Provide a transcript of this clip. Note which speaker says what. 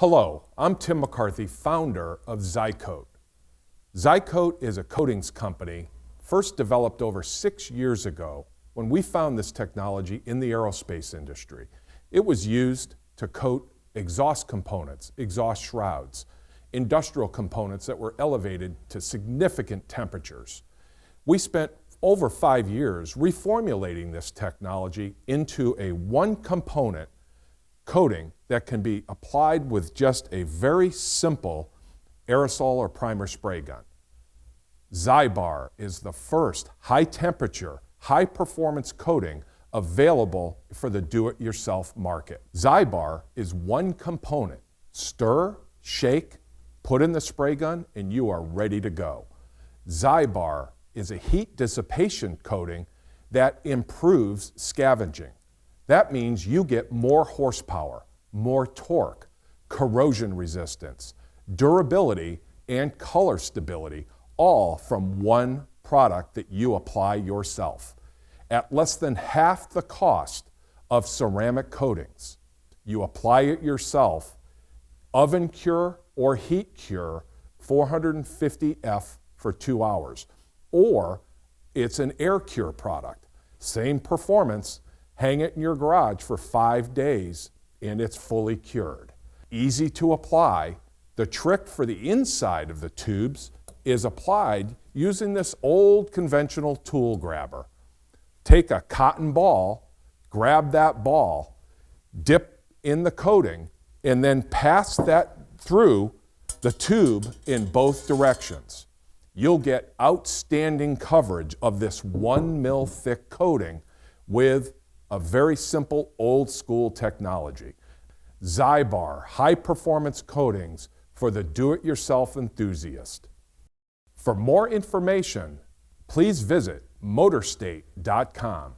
Speaker 1: Hello, I'm Tim McCarthy, founder of Zycoat. Zycoat is a coatings company first developed over 6 years ago when we found this technology in the aerospace industry. It was used to coat exhaust components, exhaust shrouds, industrial components that were elevated to significant temperatures. We spent over 5 years reformulating this technology into a one-component coating that can be applied with just a very simple aerosol or primer spray gun. Zybar is the first high-temperature, high-performance coating available for the do-it-yourself market. Zybar is one component. Stir, shake, put in the spray gun, and you are ready to go. Zybar is a heat dissipation coating that improves scavenging. That means you get more horsepower, more torque, corrosion resistance, durability, and color stability, all from one product that you apply yourself at less than half the cost of ceramic coatings. You apply it yourself, oven cure or heat cure, 450F for 2 hours. Or it's an air cure product. Same performance, hang it in your garage for 5 days and it's fully cured. Easy to apply. The trick for the inside of the tubes is applied using this old conventional tool grabber. Take a cotton ball, grab that ball, dip in the coating, and then pass that through the tube in both directions. You'll get outstanding coverage of this 1 mil thick coating with a very simple old school technology. Zybar high performance coatings for the do-it-yourself enthusiast. For more information, please visit motorstate.com.